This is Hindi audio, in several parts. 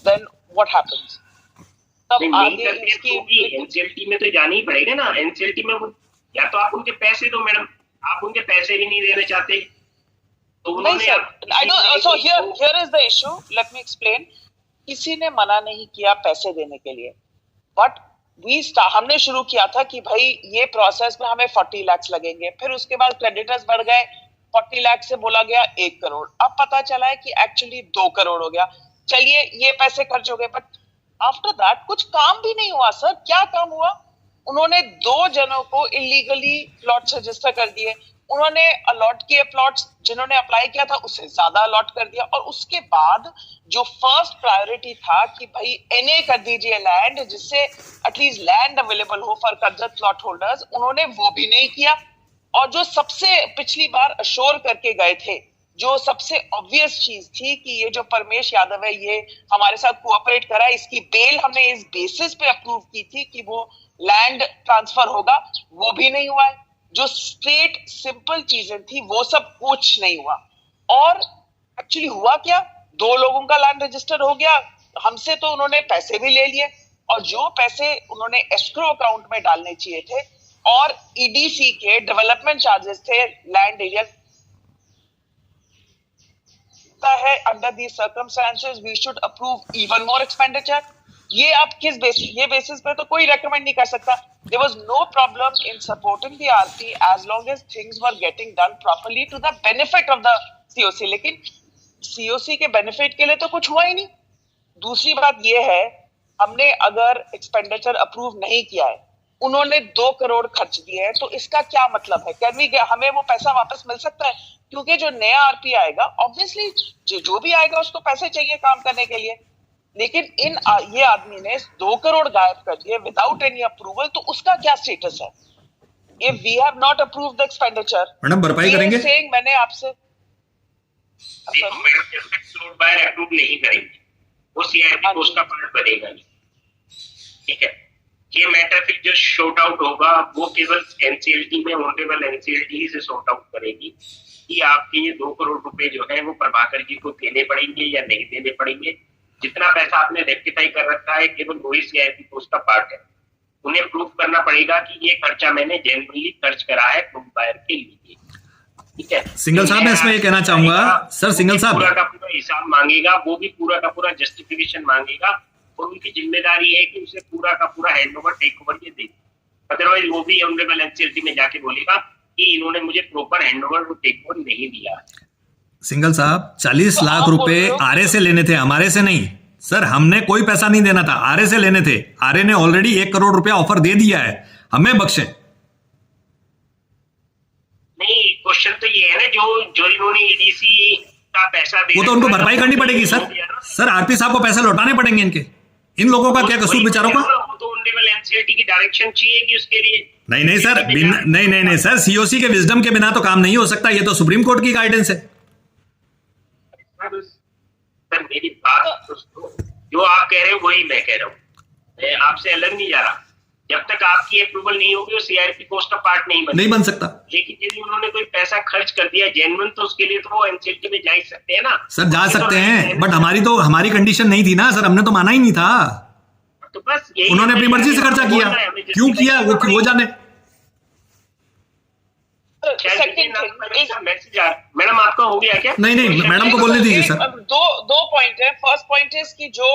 then what happens? तब आगे इसकी एनसीएलटी में तो जाना ही पड़ेगा ना। एनसीएलटी में या तो आप उनके पैसे दो मैडम, आप उनके पैसे भी नहीं देना चाहते तो उन्होंने so here is the issue, let me explain. किसी ने मना नहीं किया पैसे देने के लिए, बट हमने शुरू किया था कि भाई ये प्रोसेस में हमें 40 लाख लगेंगे, फिर उसके बाद क्रेडिटर्स बढ़ गए, 40 लाख से बोला गया 1 करोड़, अब पता चला है कि एक्चुअली 2 करोड़ हो गया। चलिए ये पैसे खर्च हो गए, बट आफ्टर दैट कुछ काम भी नहीं हुआ। सर क्या काम हुआ? उन्होंने 2 जनों को इलीगली प्लॉट्स रजिस्टर कर दिए, उन्होंने अलॉट किए प्लॉट्स, जिन्होंने अप्लाई किया था उससे ज्यादा अलॉट कर दिया, और उसके बाद जो फर्स्ट प्रायोरिटी था कि भाई एनए कर दीजिए लैंड, जिससे एटलीस्ट लैंड अवेलेबल हो फॉर कर्जत प्लॉट होल्डर्स, उन्होंने वो भी नहीं किया। और जो सबसे पिछली बार अश्योर करके गए थे, जो सबसे ऑब्वियस चीज थी कि ये जो परमेश यादव है ये हमारे साथ कोऑपरेट करा है, इसकी बेल हमने इस बेसिस पे अप्रूव की थी कि वो लैंड ट्रांसफर होगा, वो भी नहीं हुआ है। जो स्ट्रेट सिंपल चीजें थी वो सब कुछ नहीं हुआ। और एक्चुअली हुआ क्या, 2 लोगों का लैंड रजिस्टर हो गया, हमसे तो उन्होंने पैसे भी ले लिए, और जो पैसे उन्होंने एस्क्रो अकाउंट में डालने चाहिए थे और ईडीसी के डेवलपमेंट चार्जेस थे लैंड एरिया है, under these circumstances we should approve even more expenditure. ये आप किस बेसिस, ये बेसिस पे तो कोई रेकमेंड नहीं कर सकता। There was no problem in supporting the RP as long as things were getting done properly to the benefit of the COC, लेकिन COC के बेनिफिट के लिए तो कुछ हुआ ही नहीं। दूसरी बात ये है, हमने अगर एक्सपेंडिचर अप्रूव नहीं किया है, उन्होंने 2 करोड़ खर्च दिए हैं, तो इसका क्या मतलब है? कैन वी, हमें वो पैसा वापस मिल सकता है? क्योंकि जो नया आरपी आएगा ऑब्वियसली जो भी आएगा उसको पैसे चाहिए काम करने के लिए, लेकिन ये आदमी ने 2 करोड़ गायब कर दिए विदाउट एनी अप्रूवल, तो उसका क्या स्टेटस है? If we have not approved the expenditure, madam भरपाई करेंगे? मैंने आपसे बायर अप्रूव नहीं करेंगे, वो सीआरपी पोस्ट का पार्ट बनेगा नहीं, ठीक है। ये मैटर फिर जो शॉर्ट आउट होगा वो केवल एनसीएलटी में ऑनरेबल एनसीएलटी से शॉर्ट आउट करेगी कि आपके ये 2 करोड़ रुपए जो है वो प्रभाकर जी को देने पड़ेंगे या नहीं देने पड़ेंगे। जितना पैसा आपने रेक्टिफाई कर रखा है केवल वही सीआरपी पोस्ट का पार्ट है, उन्हें प्रूव करना पड़ेगा कि ये खर्चा मैंने जेन्युइनली खर्च करा है फूड बायर के लिए, ठीक है। सिंगल साहब मैं इसमें ये कहना चाहूंगा सर, सिंगल साहब पूरा का पूरा हिसाब मांगेगा, वो भी पूरा का पूरा जस्टिफिकेशन मांगेगा, और उनकी जिम्मेदारी है कि उसे पूरा का पूरा हैंडओवर टेक ओवर ये दे। अदरवाइज वो भी ऑनरेबल एनसीएलटी में जाके बोलेगा कि इन्होंने मुझे प्रॉपर हैंडओवर टेक ओवर नहीं दिया। सिंगल साहब 40 लाख रुपए आरए से लेने थे, हमारे से नहीं सर, हमने कोई पैसा नहीं देना था, आरए से लेने थे। आरए ने ऑलरेडी 1 करोड़ रुपया ऑफर दे दिया है, हमें बख्शे। नहीं, क्वेश्चन तो ये है ना, जो इन्होंने ईडीसी का पैसा वो तो उनको भरपाई करनी पड़ेगी सर आरपी साहब को पैसे लौटाने पड़ेंगे इनके। इन लोगों का क्या कसूर बेचारों का? वो तो ऑनरेबल एनसीएलटी की डायरेक्शन चाहिए कि उसके लिए। नहीं सर, नहीं सर, सीओसी के विजडम के बिना तो काम नहीं हो सकता, ये तो सुप्रीम कोर्ट की गाइडेंस है। सर मेरी बात जो आप कह रहे हो वही मैं कह रहा हूँ, मैं आपसे अलग नहीं जा रहा। जब तक आपकी अप्रूवल नहीं होगी वो सीआरपी पोस्ट का पार्ट नहीं बन सकता। लेकिन यदि उन्होंने कोई पैसा खर्च कर दिया जेन्युइन, तो उसके लिए तो वो एनसीएलटी में जा ही सकते हैं ना। सर जा सकते हैं, बट हमारी कंडीशन नहीं थी ना सर, हमने तो माना ही नहीं था। तो बस उन्होंने अपनी मर्जी से खर्चा किया, क्यों किया वो जाने। मैडम आपका हो गया क्या? नहीं मैडम को बोलने दीजिए सर। दो पॉइंट है। फर्स्ट पॉइंट इज कि जो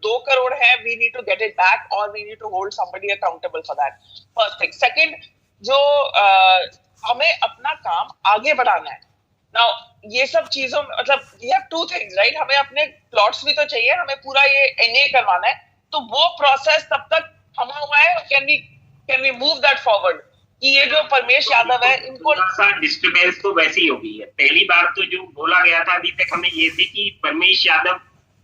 2 करोड़ है we need to get it back और we need to hold somebody accountable for that, first thing. Second, जो हमें अपना काम आगे बढ़ाना है। नाउ ये सब चीजों मतलब वी हैव 2 थिंग्स राइट, हमें अपने प्लॉट्स भी तो चाहिए, हमें पूरा ये एनए करवाना है, तो वो प्रोसेस तब तक थमा हुआ है। Can we move that forward कि ये जो परमेश यादव है इनको डिस्टर्बेंस तो वैसी ही हो गई है। पहली बात तो जो बोला गया था अभी तक हमें ये थी कि परमेश यादव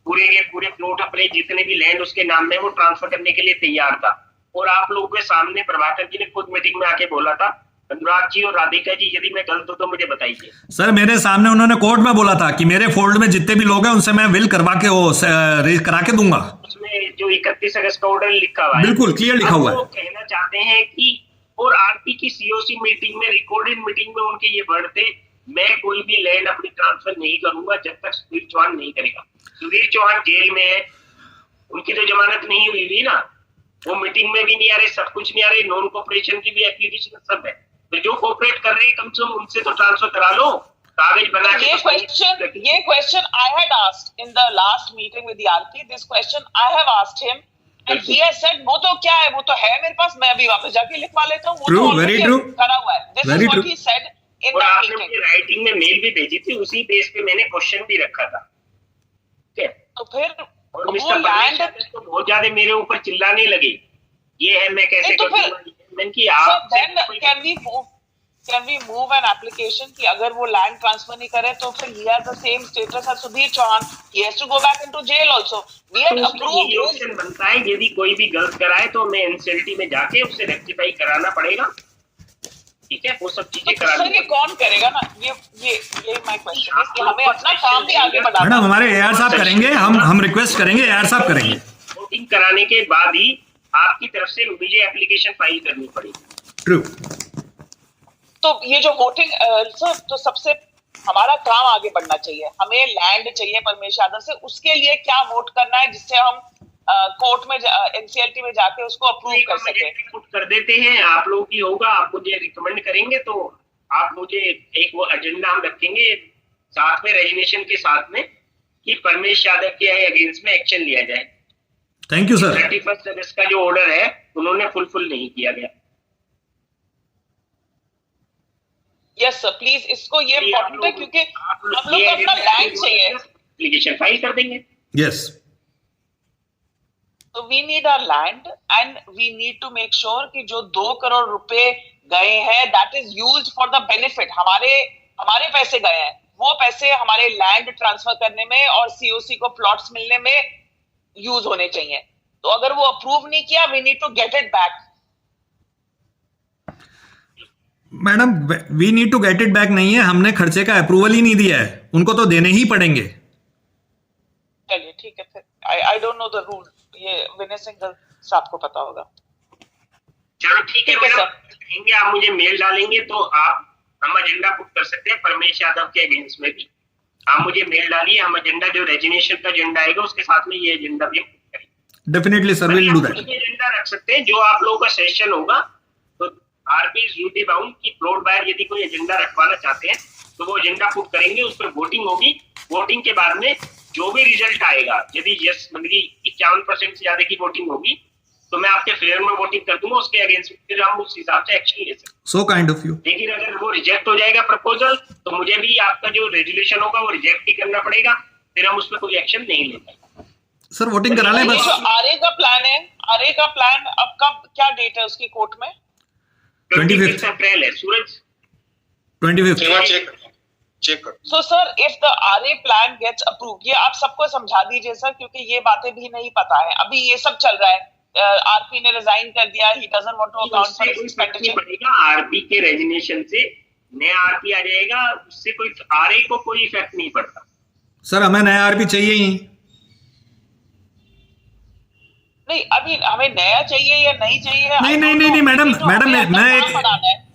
पूरे के पूरे प्लॉट अपने जितने भी लैंड उसके नाम में वो ट्रांसफर करने के लिए तैयार था, और आप लोगों के सामने प्रभाकर जी ने खुद मीटिंग में आके बोला था, अनुराग जी और राधिका जी यदि मैं गलत हूं तो मुझे बताइए। सर मेरे सामने उन्होंने कोर्ट में बोला था कि मेरे फोल्ड में जितने भी लोग हैं उनसे मैं विल करवा के वो करा के दूंगा। उसमें जो 31 अगस्त का ऑर्डर लिखा हुआ है बिल्कुल क्लियर लिखा हुआ है। वो कहना चाहते हैं कि और आरपी की सीओसी मीटिंग में रिकॉर्डेड मीटिंग में उनके ये वर्ड थे, मैं कोई भी लैंड अपनी ट्रांसफर नहीं करूंगा जब तक सुधीर चौहान नहीं करेगा। सुधीर चौहान जेल में है, उनकी तो जमानत नहीं हुई थी ना, वो मीटिंग में भी नहीं आ रहे, सब कुछ नहीं आ रहे, नॉन कोऑपरेशन की भी एप्लीकेशन सब है। तो जो कोऑपरेट कर रहे हैं कम से कम उनसे तो ट्रांसफर करा लो, कागज बना के। ये question I had asked in the last meeting with the RP, this question I have asked him and he has said वो तो क्या है, वो तो है मेरे पास, मैं अभी वापस जाके लिखवा लेता हूं, वो True, तो very already true. करा हुआ है। This is what he said in और दैट आपने मीटिंग। मुझे राइटिंग में मेल भी भेजी थी, उसी बेस पे मैंने क्वेश्चन भी रखा था, ठीक है। तो फिर और वो मिस्टर लैंड तो बहुत ज्यादा मेरे ऊपर चिल्लाने लगे, ये है मैं कैसे तो फिर मैंने कि आप can we move an application कि अगर वो लैंड ट्रांसफर नहीं करे तो फिर he has the same status as Sudhir Chauhan, he has to go back into jail also. We had approved option बनता है, यदि कोई भी गलत कराए तो मैं एनसीएलटी में जाके उससे रेक्टिफाई कराना पड़ेगा, ठीक है, वो सब चीजें करानी। सर ये कौन करेगा ना, ये माय क्वेश्चन है कि हमें अपना काम भी आगे बढ़ाना। मैडम हमारे एआर साहब करेंगे, हम रिक्वेस्ट करेंगे, एआर साहब करेंगे। वोटिंग कराने के बाद ही आपकी तरफ से मुझे एप्लीकेशन फाइल करनी पड़ेगी। ट्रू। तो ये जो वोटिंग सर, तो सबसे हमारा काम आगे बढ़ना चाहिए, हमें लैंड चाहिए परमेश यादव से, उसके लिए क्या वोट करना है जिससे हम कोर्ट में एनसीएलटी में जाके उसको अप्रूव कर सके। पुट कर देते हैं, आप लोगों की होगा, आप मुझे रिकमेंड करेंगे तो आप मुझे एक वो एजेंडा हम रखेंगे साथ में रेजिग्नेशन के साथ में कि परमेश यादव के अगेंस्ट में एक्शन लिया जाए। Thank you sir. 31 अगस्त का जो ऑर्डर है उन्होंने फुलफिल नहीं किया गया। यस सर प्लीज, इसको ये इम्पोर्टेंट है क्योंकि हम लोग को अपना लैंड चाहिए, एप्लीकेशन फाइल कर देंगे। यस। तो we need our land and we need to make sure कि जो 2 करोड़ रुपए गए हैं that is used for the benefit, हमारे पैसे गए हैं, वो पैसे हमारे लैंड ट्रांसफर करने में और सीओसी को प्लॉट्स मिलने में यूज होने चाहिए। तो अगर वो अप्रूव नहीं किया, we need to get it back. Madam we need to get it back नहीं है, हमने खर्चे का अप्रूवल ही नहीं दिया है, उनको तो देने ही पड़ेंगे। चलिए ठीक है फिर, I don't know the rule, ये विनय सिंह साहब को पता होगा। चलो ठीक है सर, कहेंगे आप मुझे मेल डालेंगे तो आप हम एजेंडा पुट कर सकते हैं परमेश यादव के अगेंस्ट में भी। आप मुझे मेल डालिए, हम एजेंडा जो रेजिग्नेशन का एजेंडा आएगा उसके साथ में ये एजेंडा भी करेंगे। Definitely sir, will do that. Agenda रख सकते हैं, जो आप लोगों का सेशन होगा तो आरपी इज ड्यूटी बाउंड कि प्लॉट बायर यदि कोई एजेंडा रखवाना चाहते हैं तो वो एजेंडा पुट करेंगे, उस पर वोटिंग होगी। वोटिंग के बाद में जो भी रिजल्ट आएगा, यदि यस मतलब कि 51% से ज्यादा की वोटिंग होगी तो मैं आपके फेवर में वोटिंग कर दूंगा, उसके अगेंस्ट फिर हम उस हिसाब से एक्शन ले सकते हैं। So kind of you. लेकिन अगर वो रिजेक्ट हो जाएगा प्रपोजल तो मुझे भी आपका जो रेजुलेशन होगा वो रिजेक्ट ही करना पड़ेगा, फिर हम उसमें कोई एक्शन नहीं ले पाएंगे। सर वोटिंग करा लें बस। जो आरए का प्लान है, आरए का प्लान अब कब, क्या डेट है उसकी कोर्ट में? 25 अप्रैल है सूरज। 25 चेक कर। So sir, if the RA plan gets approved, ये आप सबको समझा दीजिए सर, क्योंकि ये बातें भी नहीं पता है, अभी ये सब चल रहा है। आरपी ने रिजाइन कर दिया, he doesn't want to account for his expenditure। RP के रेजिग्नेशन से नया आरपी आ जाएगा, उससे कोई आरए को कोई इफेक्ट नहीं पड़ता। सर हमें नया आरपी चाहिए ही नहीं, अभी हमें नया चाहिए या नहीं चाहिए? नहीं मैडम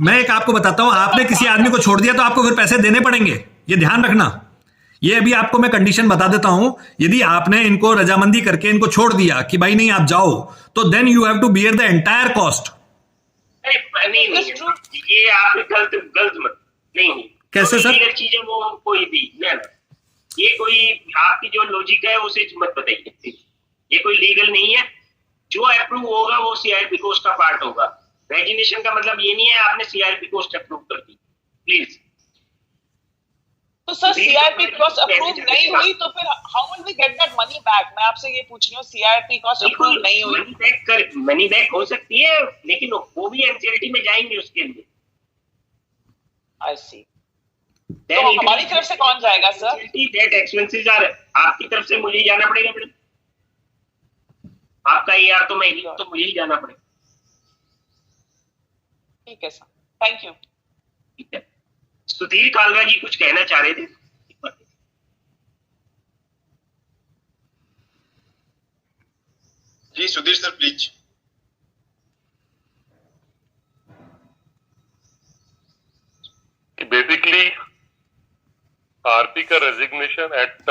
मैं एक आपको बताता हूं, आपने किसी आदमी को छोड़ दिया तो आपको फिर पैसे देने पड़ेंगे, ये ध्यान रखना। ये अभी आपको मैं कंडीशन बता देता हूं, यदि आपने इनको रजामंदी करके इनको छोड़ दिया कि भाई नहीं आप जाओ, तो then you have to bear the entire cost. नहीं ये आप गलत मत नहीं। कैसे सर? चीजें वो कोई भी ना, ये कोई आपकी जो लॉजिक है उसे मत बताइए, ये कोई लीगल नहीं है। जो अप्रूव होगा वो सीआरपी कोस्ट का पार्ट होगा। रेजिग्नेशन का मतलब ये नहीं है आपने सीआरपी कोस्ट अप्रूव कर दी, प्लीज। तो सर सीआरपी कॉस्ट अप्रूव नहीं हुई तो फिर how will we get that money back? मैं आपसे ये पूछ रही हूँ, सीआरपी कॉस्ट अप्रूव नहीं हुई, मनी बैक हो सकती है, लेकिन वो भी एनसीएलटी में जाएंगे उसके लिए। आई सी। तो हमारी तरफ से कौन जाएगा सर? दैट एक्सपेंसेस आर आपकी तरफ से मुझे ही जाना पड़ेगा मैडम, आपका यार तो मैं तो मुझे ही जाना पड़ेगा। ठीक है सर, थैंक यू। ठीक है, सुधीर कालरा जी कुछ कहना चाह रहे थे। जी Sudhir sir please. Basically RP का रेजिग्नेशन एट